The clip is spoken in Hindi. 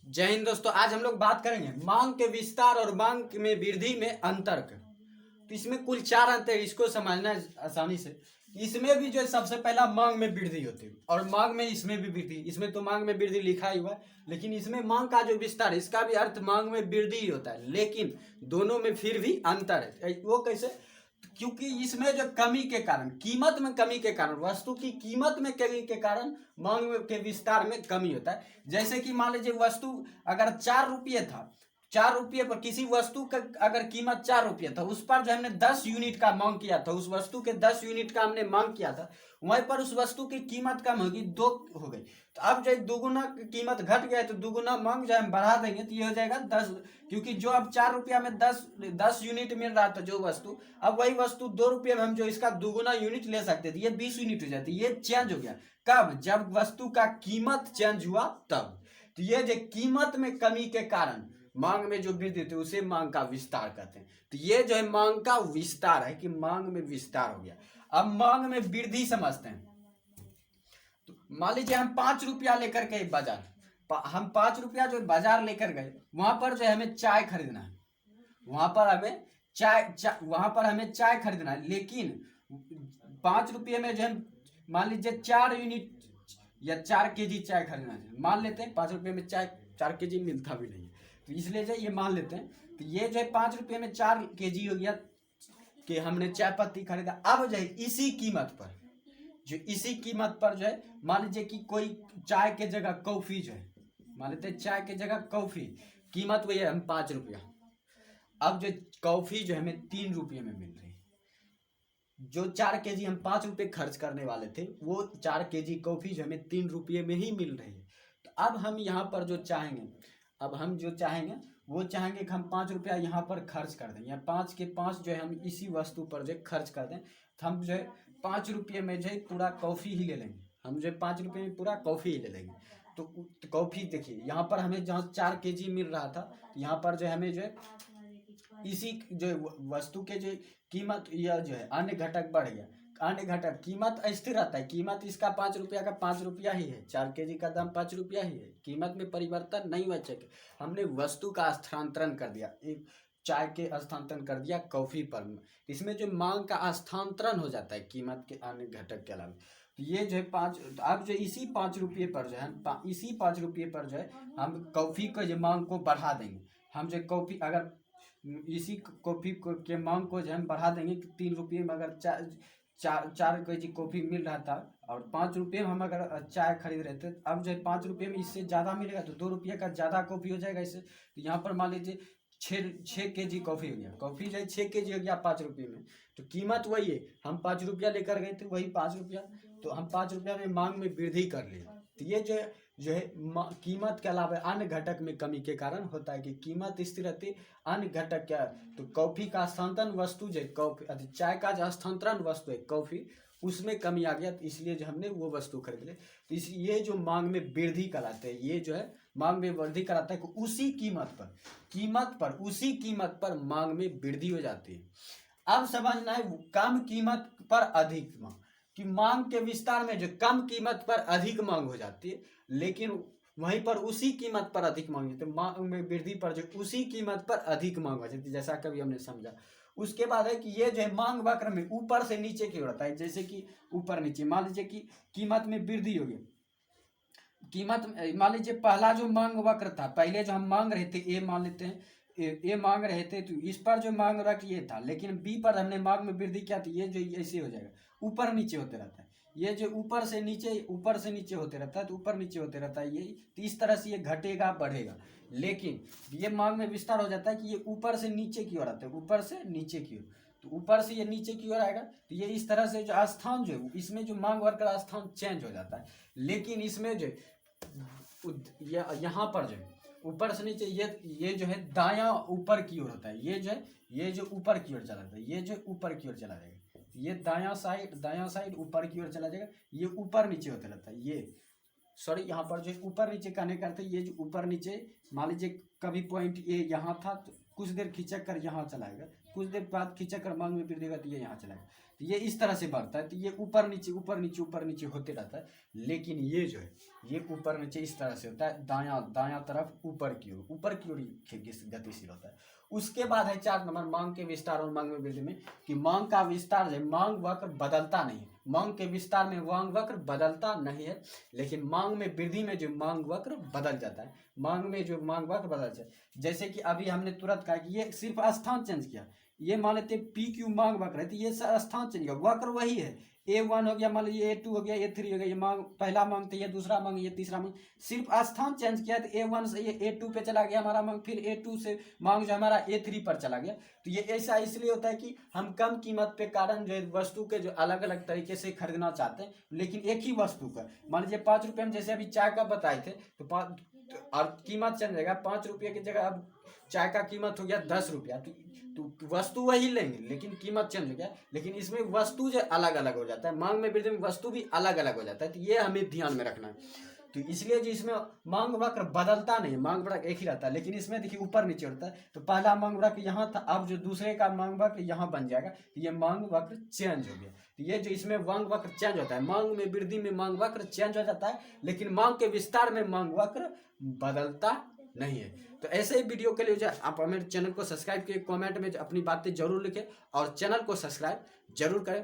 जय हिंद दोस्तों। आज हम लोग बात करेंगे मांग के विस्तार और मांग में वृद्धि में अंतर का। तो इसमें कुल 4 अंतर है, इसको समझना है आसानी से। इसमें भी जो है सबसे पहला मांग में वृद्धि होती है और मांग में इसमें भी वृद्धि। इसमें तो मांग में वृद्धि लिखा ही हुआ है, लेकिन इसमें मांग का जो विस्तार है इसका भी अर्थ मांग में वृद्धि ही होता है, लेकिन दोनों में फिर भी अंतर है। वो कैसे? क्योंकि इसमें जो कमी के कारण, कीमत में कमी के कारण, वस्तु की कीमत में कमी के कारण मांग के विस्तार में कमी होता है। जैसे कि मान लीजिए वस्तु अगर 4 रुपये था, 4 रुपये पर किसी वस्तु का अगर कीमत 4 रुपये था, उस पर जो हमने 10 यूनिट का मांग किया था, उस वस्तु के 10 यूनिट का हमने मांग किया था, वहीं पर उस वस्तु की कीमत कम होगी, 2 हो गई। तो अब जो दुगुना कीमत घट गया है तो दुगुना मांग जो हम बढ़ा देंगे तो ये हो जाएगा 10। क्योंकि जो अब 4 रुपया में 10 यूनिट मिल रहा था जो वस्तु, अब वही वस्तु 2 रुपये में हम जो इसका दुगुना यूनिट ले सकते थे, ये 20 यूनिट हो जाती। ये चेंज हो गया कब? जब वस्तु का कीमत चेंज हुआ तब। तो ये जो कीमत में कमी के कारण मांग में जो वृद्धि होती है उसे मांग का विस्तार कहते हैं। तो ये जो है मांग का विस्तार है कि मांग में विस्तार हो गया। अब मांग में वृद्धि समझते हैं। तो मान लीजिए हम 5 रुपया लेकर के बाजार, हम 5 रुपया जो बाजार लेकर गए, वहां पर जो है हमें चाय खरीदना है, वहां पर हमें वहां पर हमें चाय खरीदना है, लेकिन 5 रुपये में जो है मान लीजिए 4 यूनिट या 4 केजी चाय खरीदना है। मान लेते हैं 5 रुपये में चाय 4 केजी मिलता भी नहीं है, तो इसलिए जो ये मान लेते हैं। तो ये जो है 5 रुपये में 4 केजी हो गया कि हमने चाय पत्ती खरीदा। अब जो है इसी कीमत पर, इसी कीमत पर जो है मान लीजिए कि कोई चाय के जगह कॉफी जो है, मान लेते हैं चाय के जगह कॉफी, कीमत वही है हम 5 रुपया। अब जो कॉफी जो हमें 3 रुपये में मिल रही है, जो 4 केजी हम 5 रुपये खर्च करने वाले थे, वो 4 केजी कॉफी जो हमें 3 रुपये में ही मिल रही है। तो अब हम यहाँ पर जो चाहेंगे, अब हम जो चाहेंगे वो चाहेंगे कि हम 5 रुपया यहाँ पर खर्च कर दें, या 5 के 5 जो है हम इसी वस्तु पर जो खर्च कर दें। तो हम जो है 5 रुपये में जो है पूरा कॉफ़ी ही ले लेंगे, हम जो है 5 रुपये में पूरा कॉफ़ी ही ले लेंगे। तो कॉफ़ी देखिए यहाँ पर हमें जहाँ 4 केजी मिल रहा था, यहाँ पर जो है हमें जो है इसी जो वस्तु के जो कीमत या जो है अन्य घटक बढ़ गया। अन्य घटक कीमत स्थिर रहता है, कीमत इसका 5 रुपया का 5 रुपया ही है, 4 केजी का दाम 5 रुपया ही है, कीमत में परिवर्तन नहीं हुआ। चेक, हमने वस्तु का स्थानांतरण कर दिया, एक चाय के स्थानांतरण कर दिया कॉफी पर। इसमें जो मांग का स्थानांतरण हो जाता है कीमत के अन्य घटक के अलावा। ये जो है 5, अब जो इसी 5 रुपये पर जो है इसी 5 रुपये पर जो है हम कॉफी को जो मांग को बढ़ा देंगे। हम जो कॉफी अगर इसी कॉफी के मांग को जो हम बढ़ा देंगे कि 3 रुपये में अगर चार केजी कॉफी मिल रहा था और 5 रुपये में हम अगर चाय खरीद रहे थे, अब जो है 5 रुपये में इससे ज़्यादा मिलेगा तो 2 रुपये का ज़्यादा कॉफी हो जाएगा इससे। तो यहाँ पर मान लीजिए 6 केजी कॉफी हो गया, कॉफी जो है 6 केजी हो गया 5 रुपये में। तो कीमत वही है, हम 5 रुपया लेकर गए थे, वही 5 रुपया, तो हम 5 रुपया में मांग में वृद्धि कर लिए। तो ये जो है कीमत के अलावा अन्य घटक में कमी के कारण होता है कि कीमत स्थिर रहती, अन्य घटक क्या? तो कॉफी का स्थानांतरण वस्तु जो कॉफी, चाय का जो स्थानांतरण वस्तु है कॉफी, उसमें कमी आ गया, तो इसलिए जो हमने वो वस्तु खरीद ली। तो ये जो मांग में वृद्धि कराते हैं, ये जो है मांग में वृद्धि कराता है कि उसी कीमत पर मांग में वृद्धि हो जाती है। अब समझना है कम कीमत पर अधिक मांग, कि मांग के विस्तार में जो कम कीमत पर अधिक मांग हो जाती है, लेकिन वहीं पर उसी कीमत पर अधिक मांग होती है। मांग में वृद्धि पर जो उसी कीमत पर अधिक मांग हो जाती है, जैसा कभी हमने समझा। उसके बाद है कि ये जो है मांग वक्र में ऊपर से नीचे की ओर होता है, जैसे कि ऊपर नीचे। मान लीजिए कि कीमत में वृद्धि होगी, कीमत मान लीजिए पहला जो मांग वक्र था, पहले जो हम मांग रहे थे ए, मान लेते हैं ए मांग रहे थे, तो इस पर जो मांग वक्र ये था, लेकिन बी पर हमने मांग में वृद्धि किया तो ये जो ऐसे हो जाएगा, ऊपर नीचे होते रहता है। ये जो ऊपर से नीचे होते रहता है, तो ऊपर नीचे होते रहता है ये, तो इस तरह से ये घटेगा बढ़ेगा। लेकिन ये मांग में विस्तार हो जाता है कि ये ऊपर से नीचे की ओर आता है, ऊपर से नीचे की ओर। तो ऊपर से ये नीचे की ओर आएगा, तो ये इस तरह से जो स्थान जो है इसमें जो मांग वक्र का स्थान चेंज हो जाता है। लेकिन इसमें जो यहाँ पर जो ऊपर से नीचे ये जो है दायां ऊपर की ओर होता है, ये जो ऊपर की ओर चला जाता है, ये जो ऊपर की ओर चला जाएगा, ये दायां साइड ऊपर की ओर चला जाएगा, ये ऊपर नीचे होता रहता है। ये सॉरी, यहाँ पर जो ऊपर नीचे कहने करते हैं, ये जो ऊपर नीचे मान लीजिए कभी पॉइंट ए यहाँ था, तो कुछ देर खिंचक कर यहाँ चलाएगा, कुछ देर बाद खिंचक कर मांग में वृद्धि होगा तो ये यहाँ चलाएगा। तो ये इस तरह से बढ़ता है, तो ये ऊपर नीचे ऊपर नीचे ऊपर नीचे होते रहता है। लेकिन ये जो है ये ऊपर नीचे इस तरह से होता है, दायां दायां तरफ ऊपर की ओर गतिशील होता है। उसके बाद है 4 नंबर मांग के विस्तार और मांग में वृद्धि में, कि मांग का विस्तार है, मांग वक्र बदलता नहीं है। मांग के विस्तार में मांग वक्र बदलता नहीं है, लेकिन मांग में वृद्धि में जो मांग वक्र बदल जाता है। मांग में जो मांग वक्र बदल जाता है, जैसे कि अभी हमने तुरंत कहा कि ये सिर्फ स्थान चेंज किया। ये मान लेते पी क्यू मांग वक्र है, तो ये स्थान चेंज किया, वक्र वही है। A1 हो गया, मान लीजिए A2 हो गया, A3 हो गया, ये मांग पहला मांग तो ये दूसरा मांग, ये तीसरा मांग, सिर्फ स्थान चेंज किया। तो A1 से ये A2 पे चला गया हमारा मांग, फिर A2 से मांग जो हमारा A3 पर चला गया। तो ये ऐसा इसलिए होता है कि हम कम कीमत पे कारण जो है वस्तु के जो अलग अलग तरीके से खरीदना चाहते हैं, लेकिन एक ही वस्तु का, मान लीजिए 5 रुपये में जैसे अभी चाय का बताए थे, तो और कीमत चेंज रहेगा, 5 रुपये की जगह अब चाय का कीमत हो गया 10 रुपया। तो वस्तु वही लेंगे लेकिन कीमत चेंज हो गया, लेकिन इसमें वस्तु जो अलग अलग हो जाता है। मांग में वृद्धि में वस्तु भी अलग अलग हो जाता है, तो ये हमें ध्यान में रखना है। तो इसलिए जो इसमें मांग वक्र बदलता नहीं, मांग वक्र एक ही रहता है, लेकिन इसमें देखिए ऊपर नीचे होता है। तो पहला मांग वक्र यहाँ था, अब जो दूसरे का मांग वक्र यहाँ बन जाएगा, तो ये मांग वक्र चेंज हो गया। तो ये जो इसमें मांग वक्र चेंज होता है, मांग में वृद्धि में मांग वक्र चेंज हो जाता है, लेकिन मांग के विस्तार में मांग वक्र बदलता नहीं है। तो ऐसे ही वीडियो के लिए जो आप हमारे चैनल को सब्सक्राइब किए, कमेंट में अपनी बातें जरूर लिखें और चैनल को सब्सक्राइब जरूर करें।